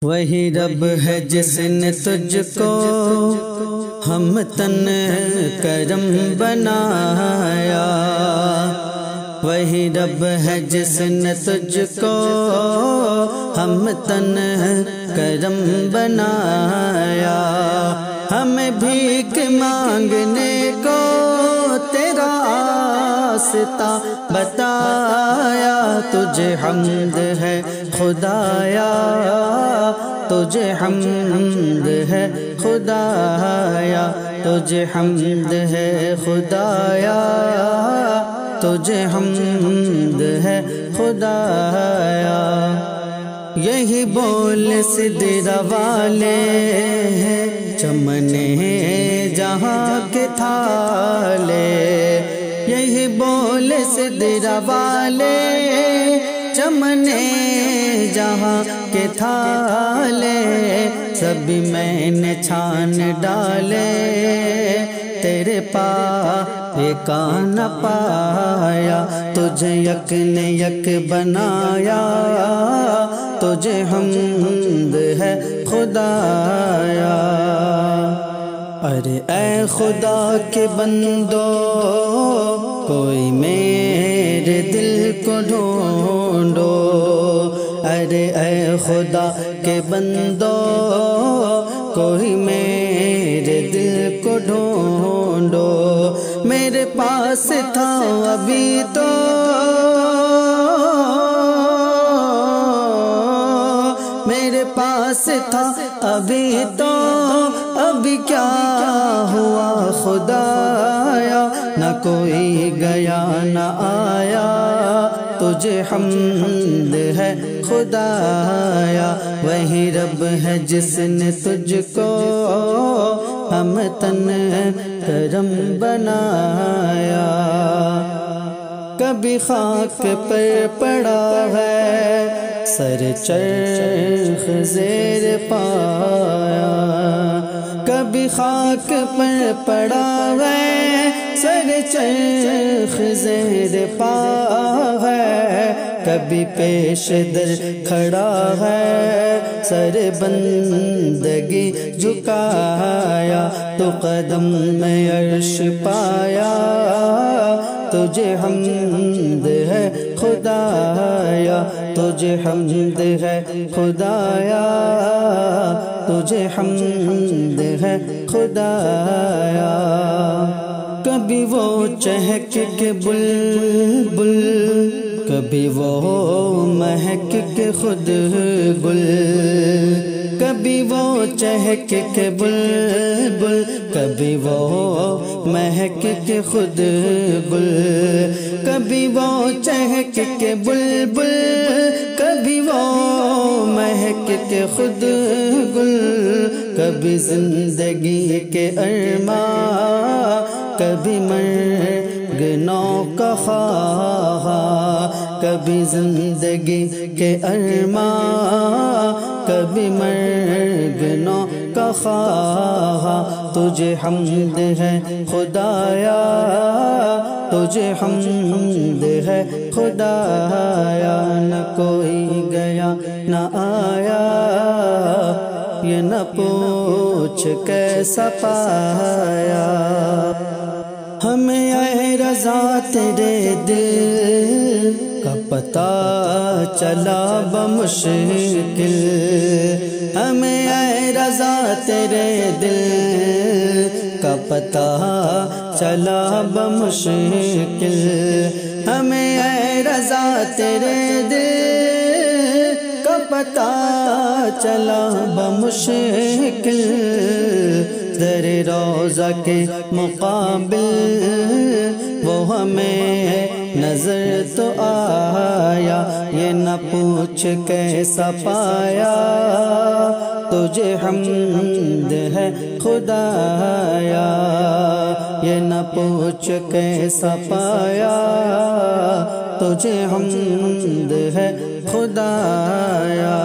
وہی رب ہے جس نے تجھ کو ہم تن کرم بنایا، وہی رب ہے جس نے تجھ کو ہم تن کرم بنایا، ہمیں بھیک مانگنے کو تیرا راستہ بتایا، تجھے حمد ہے خدایا، تجھے حمد ہے خدایا، تجھے حمد ہے خدایا، تجھے حمد ہے خدایا۔ یہی بول سدرہ والے ہیں چمنے جہاں کے تھالے، یہی بول سدرہ والے چمنے جہاں کے تھالے، سبھی میں نے چھان ڈالے، تیرے پائے کا نہ پایا، تجھے یک نے یک بنایا، تجھے حمد ہے خدایا۔ ارے اے خدا کے بندو کوئی میرے دل کو ڈھونڈو، ارے اے خدا کے بندو کوئی میرے دل کو ڈھونڈو، میرے پاس تھا ابھی تو میرے پاس تھا ابھی تو، ابھی کیا ہوا خدایا، نہ کوئی گیا نہ آیا، تجھے حمد ہے خدایا۔ وہی رب ہے جس نے تجھ کو ہم تن کرم بنایا، کبھی خاک پر پڑا ہے سر چرخ زیر پایا، کبھی خاک پر پڑا ہے سر چرخ زیر پا ہے، کبھی پیش در کھڑا ہے سر بندگی جھکایا، تو قدم میں عرش پایا، تجھے حمد ہے خدایا، تجھے حمد ہے خدایا، تجھے حمد ہے خدایا۔ کبھی وہ چہک کے بلبل، کبھی وہ مہک کے خود گل، کبھی وہ چہک کے بلبل، کبھی وہ مہک کے خود گل، کبھی وہ چہک کے بلبل، کبھی وہ مہک کے خود گل، کبھی زندگی کے ارماں، کبھی مرگ نو کا خواہاں، کبھی زندگی کے ارماں، کبھی مرگ نو کا خواہاں، تجھے حمد ہے خدایا، تجھے حمد ہے خدایا، نہ کوئی گیا نہ آیا، یہ نہ پوچھ کیسا پایا، ہمیں اے رضا تیرے دل کا پتہ چلا بمشکل، ہمیں اے رضا تیرے دل کا پتہ چلا بمشکل، ہمیں اے رضا تیرے دل کا پتہ چلا بمشکل، در روضہ کے مقابل وہ ہمیں نظر تو آیا، یہ نہ پوچھ کیسا پایا، تجھے حمد ہے خدایا، یہ نہ پوچھ کیسا پایا، تجھے حمد ہے خدایا۔